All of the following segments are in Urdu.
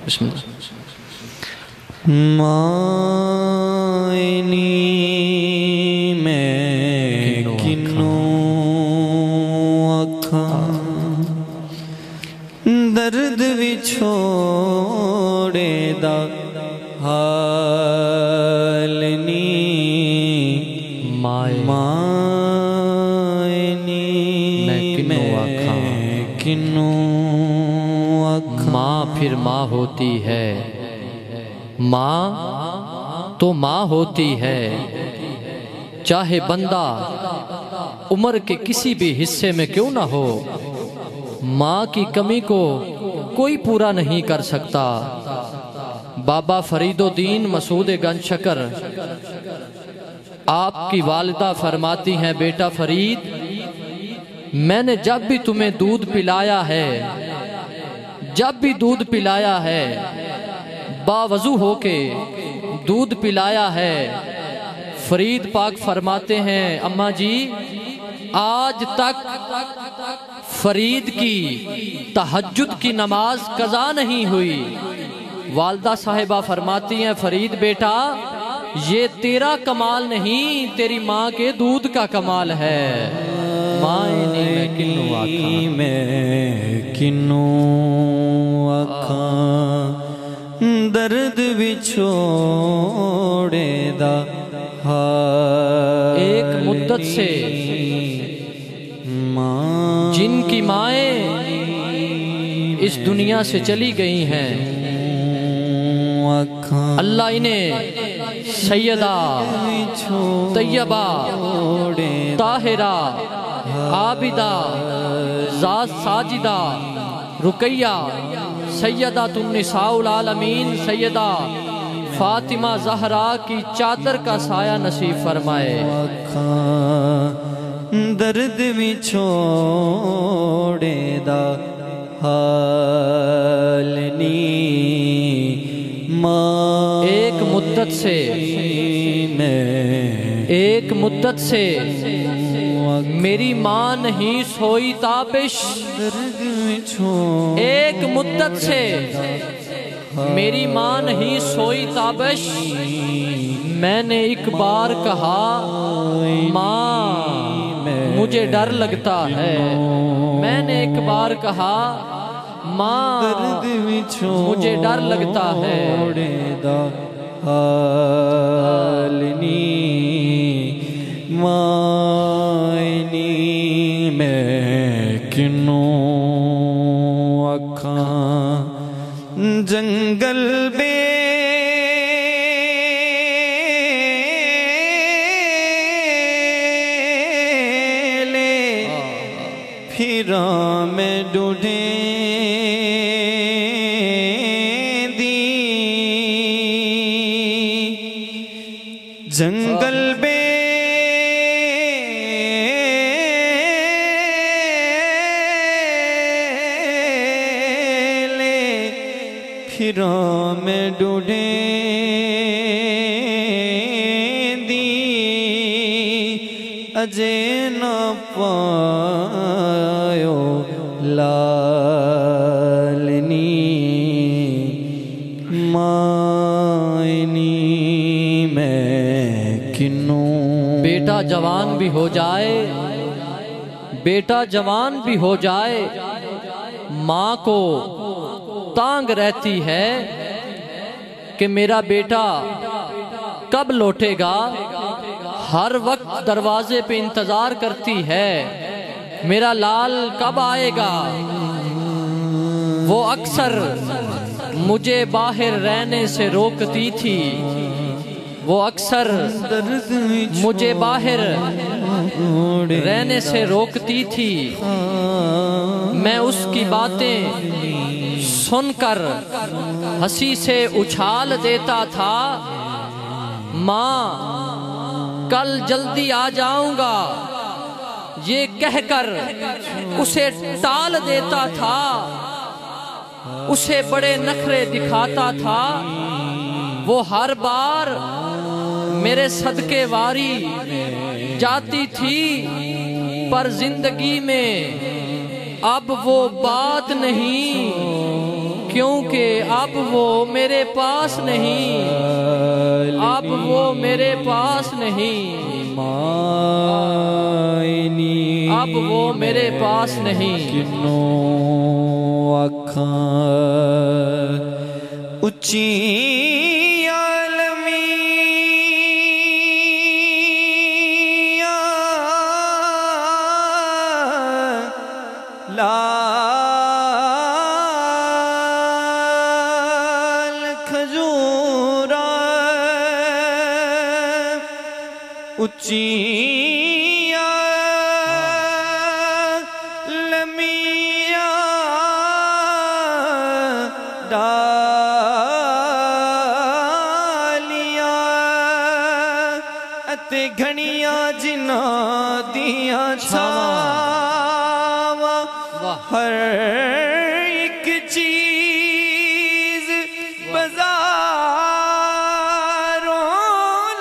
بسم اللہ۔ مائنی میں کنوں اکھاں درد وچھوڑے دا حال نی مائنی میں کنوں اکھاں۔ ماں پھر ماں ہوتی ہے، ماں تو ماں ہوتی ہے، چاہے بندہ عمر کے کسی بھی حصے میں کیوں نہ ہو، ماں کی کمی کو کوئی پورا نہیں کر سکتا۔ بابا فرید الدین مسعود گنج شکر آپ کی والدہ فرماتی ہیں، بیٹا فرید، میں نے جب بھی تمہیں دودھ پلایا ہے، جب بھی دودھ پلایا ہے، باوضو ہو کے دودھ پلایا ہے، فرید پاک فرماتے ہیں اماں جی آج تک فرید کی تہجد کی نماز قضا نہیں ہوئی۔ والدہ صاحبہ فرماتی ہیں فرید بیٹا یہ تیرا کمال نہیں، تیری ماں کے دودھ کا کمال ہے۔ مائنی میں کنوں اکھاں درد وچھوڑے دا حال۔ ایک مدت سے جن کی مائیں اس دنیا سے چلی گئی ہیں، اللہ انہیں سیدہ طیبہ طاہرہ عابدہ ذات ساجدہ رقیہ سیدہ النساء العالمین سیدہ فاطمہ زہرا کی چادر کا سایہ نصیب فرمائے۔ درد وچھوڑے دا حال نی ایک مدت سے میری ماں نہیں سوئی تابش، ایک مدت سے میری ماں نہیں سوئی تابش، میں نے ایک بار کہا ماں مجھے ڈر لگتا ہے، میں نے ایک بار کہا ماں مجھے ڈر لگتا ہے۔ مائنی میں کنوں اکھاں جنگل بے لے پھراں میں ڈوڈیں دی جنگل بے پھراں میں ڈوڈیں دی اجے نہ پایو لالنی مائنی میں کنوں۔ بیٹا جوان بھی ہو جائے، بیٹا جوان بھی ہو جائے، ماں کو تانگ رہتی ہے کہ میرا بیٹا کب لوٹے گا، ہر وقت دروازے پہ انتظار کرتی ہے میرا لال کب آئے گا۔ وہ اکثر مجھے باہر رہنے سے روکتی تھی، وہ اکثر مجھے باہر رہنے سے روکتی تھی، میں اس کی باتیں سن کر ہنسی سے اچھال دیتا تھا، ماں کل جلدی آ جاؤں گا یہ کہہ کر اسے ٹال دیتا تھا، اسے بڑے نخرے دکھاتا تھا، وہ ہر بار میرے صدقے واری جاتی تھی، پر زندگی میں اب وہ بات نہیں کیونکہ اب وہ میرے پاس نہیں، اب وہ میرے پاس نہیں، مائنی اب وہ میرے پاس نہیں۔ کنوں آکھاں اچھی لال کھجورا اچھی لمیا ڈالیاں اتے گھنیاں جنہاں دیاں چھاواں ہر ایک چیز بازاروں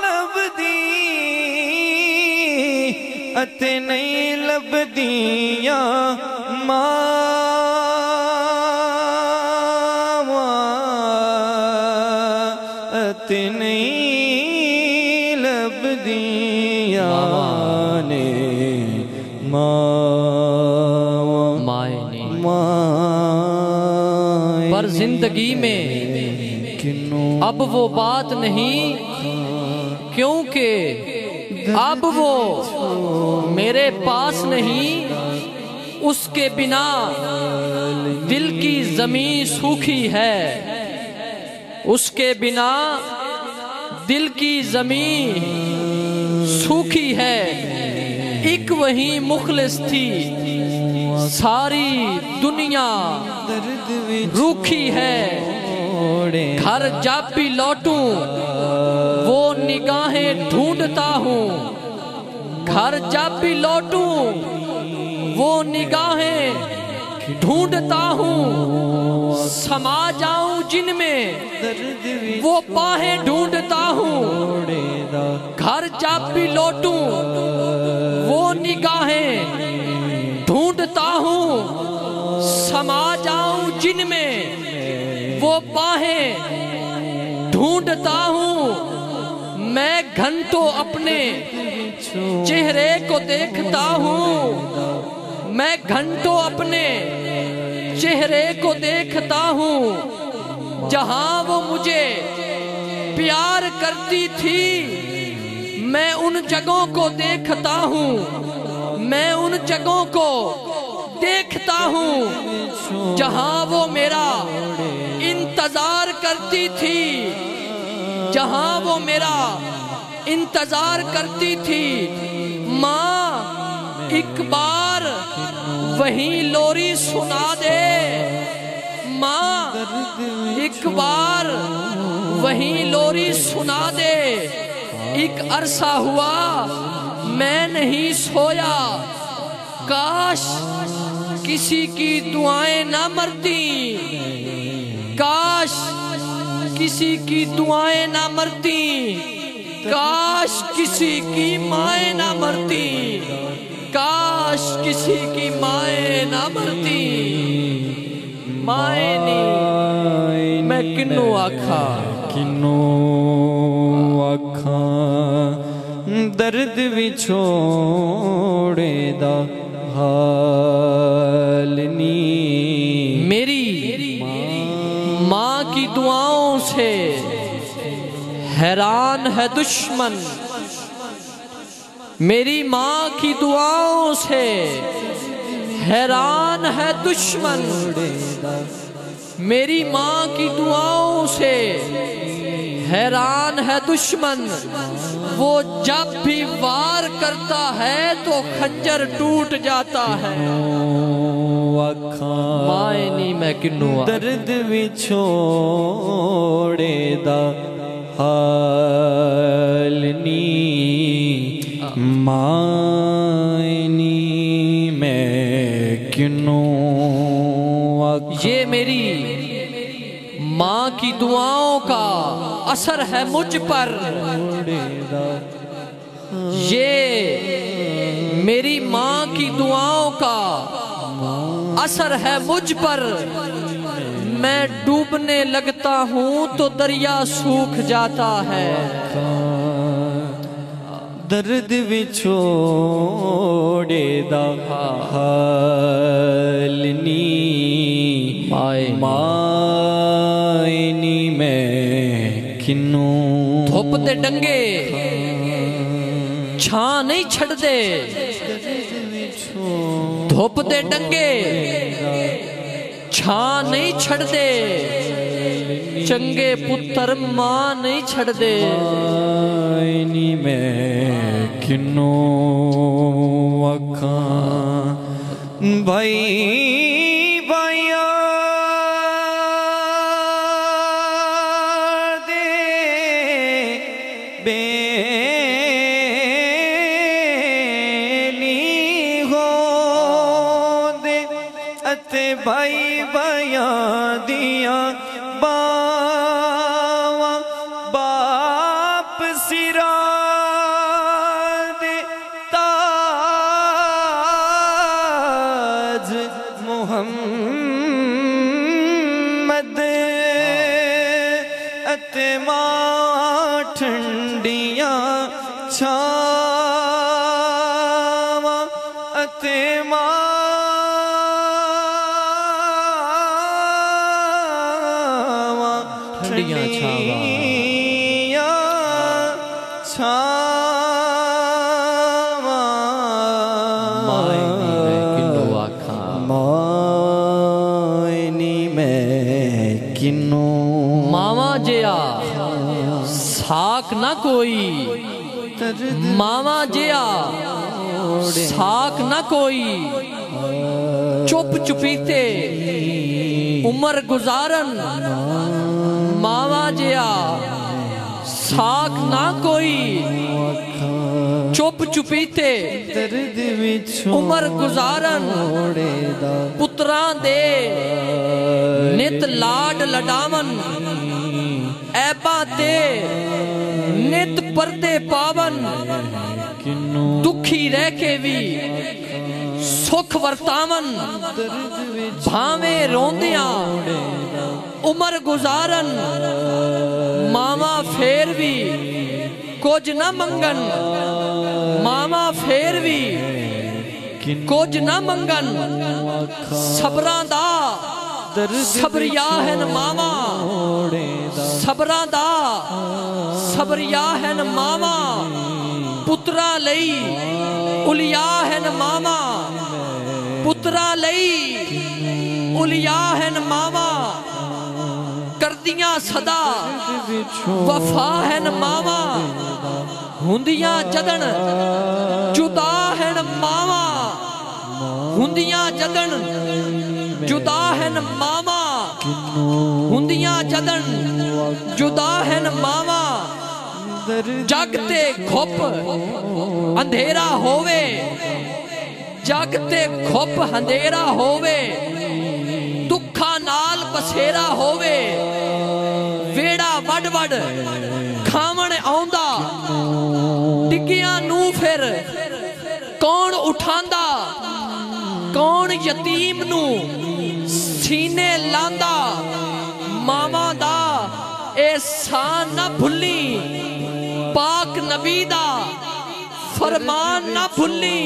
لبدی اتے نہیں لبدیاں ماواں اتے نہیں لبدیاں نے پر زندگی میں اب وہ بات نہیں، کیونکہ اب وہ میرے پاس نہیں، اس کے بنا دل کی زمین سوکھی ہے، اس کے بنا دل کی زمین سوکھی ہے۔ ایک وہی مخلص تھی، ساری دنیا روکھی ہے۔ گھر جب بھی لوٹوں وہ نگاہیں ڈھونڈتا ہوں، گھر جب بھی لوٹوں وہ نگاہیں ڈھونڈتا ہوں، سما جاؤں جن میں وہ باہیں ڈھونڈتا ہوں۔ گھر جب بھی لوٹوں وہ نگاہیں ڈھونڈتا ہوں، سما جاؤں جن میں وہ باہیں ڈھونڈتا ہوں۔ میں گھنٹوں اپنے چہرے کو دیکھتا ہوں، میں گھنٹوں اپنے چہرے کو دیکھتا ہوں۔ جہاں وہ مجھے پیار کرتی تھی میں ان جگہوں کو دیکھتا ہوں، میں ان جگہوں کو دیکھتا ہوں جہاں وہ میرا انتظار کرتی تھی، جہاں وہ میرا انتظار کرتی تھی۔ ماں ایک بار وہیں لوری سنا دے، ماں ایک بار وہیں لوری سنا دے۔ ایک عرصہ ہوا میں نہیں سویا، کاش کسی کی دعائیں نہ مرتی، کاش کسی کی دعائیں نہ مرتی، کاش کسی کی مائیں نہ مرتی، کاش کسی کی مائیں نہ مرتی۔ مائیں نہیں میں کنوں آکھا، کنوں آکھا درد بھی چھوڑے دا حال نہیں۔ میری ماں کی دعاؤں سے حیران ہے دشمن، میری ماں کی دعاؤں سے حیران ہے دشمن، میری ماں کی دعاؤں سے حیران ہے دشمن۔ وہ جب بھی وار کرتا ہے تو خنجر ٹوٹ جاتا ہے۔ مائیں نہیں میں کنوں درد بھی چھوڑے دا حال نہیں، مائیں نہیں میں کنوں۔ یہ میری ماں کی دعاؤں کا اثر ہے مجھ پر، یہ میری ماں کی دعاؤں کا اثر ہے مجھ پر۔ میں ڈوبنے لگتا ہوں تو دریا سوکھ جاتا ہے درد وچھوڑے دا حال نی مائنی میں کنوں دھوپ دے ڈنگے چھاں نہیں چھڑ دے دھوپ دے ڈنگے چھاں نہیں چھڑ دے چنگے پتر ماں نہیں چھڑ دے مائنی میں کنوں وکھاں بھائی بھائی بیاں دیاں باواں باپ سرا دے تاج محمد اتے ماں ٹھنڈیاں چھاواں اتے ماں ٹھنڈیاں چھاواں مائنی میں کنوں آکھاں مائنی میں کنوں ماما جیا ساک نہ کوئی ماما جیا ساک نہ کوئی چپ چپیتے عمر گزارن ماما جیا ساک نہ کوئی چپ چپیتے عمر گزارن پتران دے نت لاڈ لڈامن ایباں تے نت پردے پاون دکھی رہ کے بھی سکھ ورتاون بھاویں روندیاں عمر گزارن ماما پھر بھی کچھ نہ منگن ماما پھر بھی کچھ نہ منگن صبراں دا صبریاہن ماما صبراں دا صبریاہن ماما پترا لئی الیاہن ماما پترا لئی الیاہن ماما کردیاں صدا وفاہن ماما ہندیاں جدن جداہن ماما ہندیاں جدن جداہن ماما ہندیاں جدن جداہن ماما جگتے گھپ اندھیرا ہووے جگتے گھپ اندھیرا ہووے دکھا نال بسیرا ہووے ویڑا وڈ وڈ کھامن آؤندا ڈگیاں نو پھر کون اٹھاندا کون یتیم نو سینے لاندا ماما دا احسان نہ بھلی پاک نبی دا فرمان نہ بھلی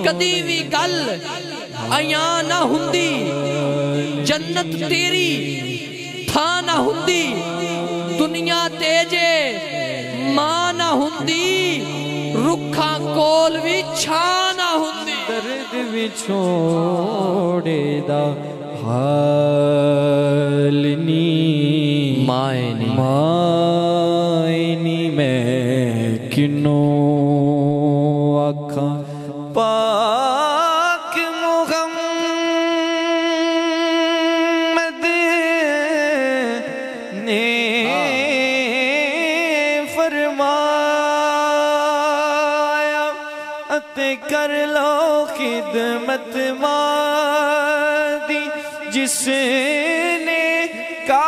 کدی بھی گل آیاں نہ ہندی جنت تیری تھا نہ ہندی دنیا تیجے ماں نہ ہندی رکھاں کول بھی چھا نہ ہندی درد بھی چھوڑے دا حالنی مائنی مائنی میں کنوں آکھاں پاک محمد نے فرمایا اتے کر لو خدمت مادی جس نے کعبہ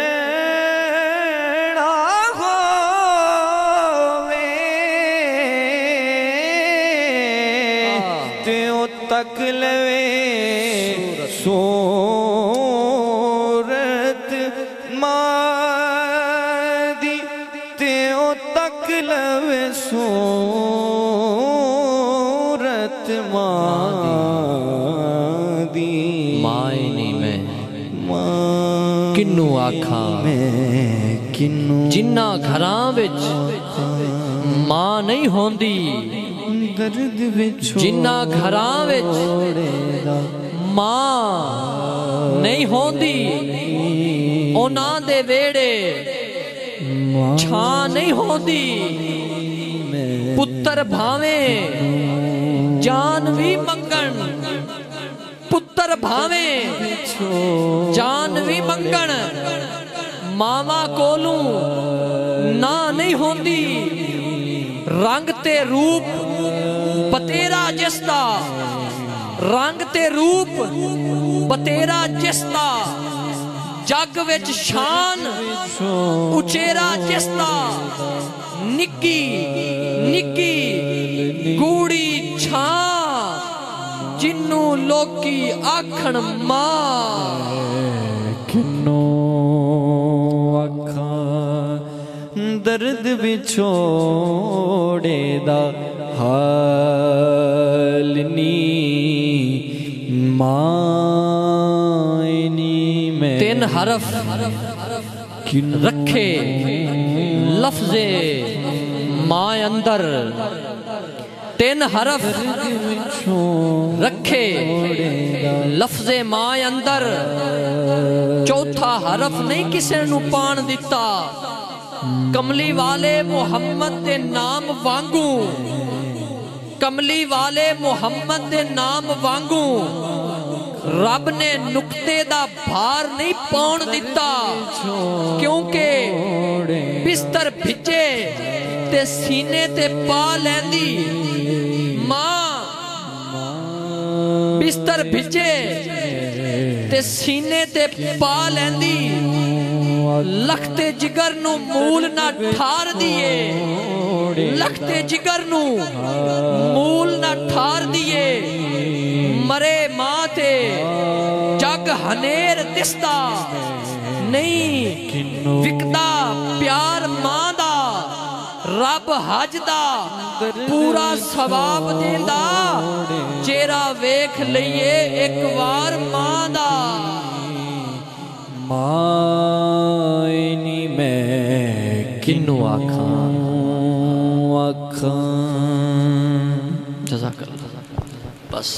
تکینا ہووے تے لوے صورت ماں دی تے او تک لوے صورت ماں دی مائے نہیں میں کنو آکھاں جنہ گھراں وچ ماں نہیں ہوندی درد وچ جنہ گھراں وچ ماں نہیں ہوندی انہاں دے ویڑے چھاں نہیں ہوندی پتر بھاویں جان بھی منگن پتر بھاویں جان بھی منگن ماما کولوں نہ نہیں ہوندی رنگ تے روپ بتیرا جستا رنگ تے روپ بتیرا جستا جگ وچ شان اچیرا جستا نکی نکی گوڑی چھان جنوں لوکی آکھن ماں کنو درد بچھوڑے دا حال نی مائنی میں تین حرف رکھے لفظ ماں اندر تین حرف رکھے لفظ ماں اندر چوتھا حرف نہیں کسے نو پان دیتا کملی والے محمد دے نام وانگو کملی والے محمد دے نام وانگو رب نے نکتے دا بھار نہیں پاؤن دیتا کیونکہ بستر بھجے تے سینے تے پا لیندی ماں بستر بھجے تے سینے تے پا لیندی لکھتے جگر نو مول نہ ٹھار دیئے لکھتے جگر نو مول نہ ٹھار دیئے مرے ماں تے جگ ہنیر دستا نہیں وکدا پیار ماں دا رب حج دا پورا ثواب دیندا چہرہ ویکھ لئیے ایک وار ماں دا مائنی میں کنو آکھاں آکھاں جزاک اللہ بس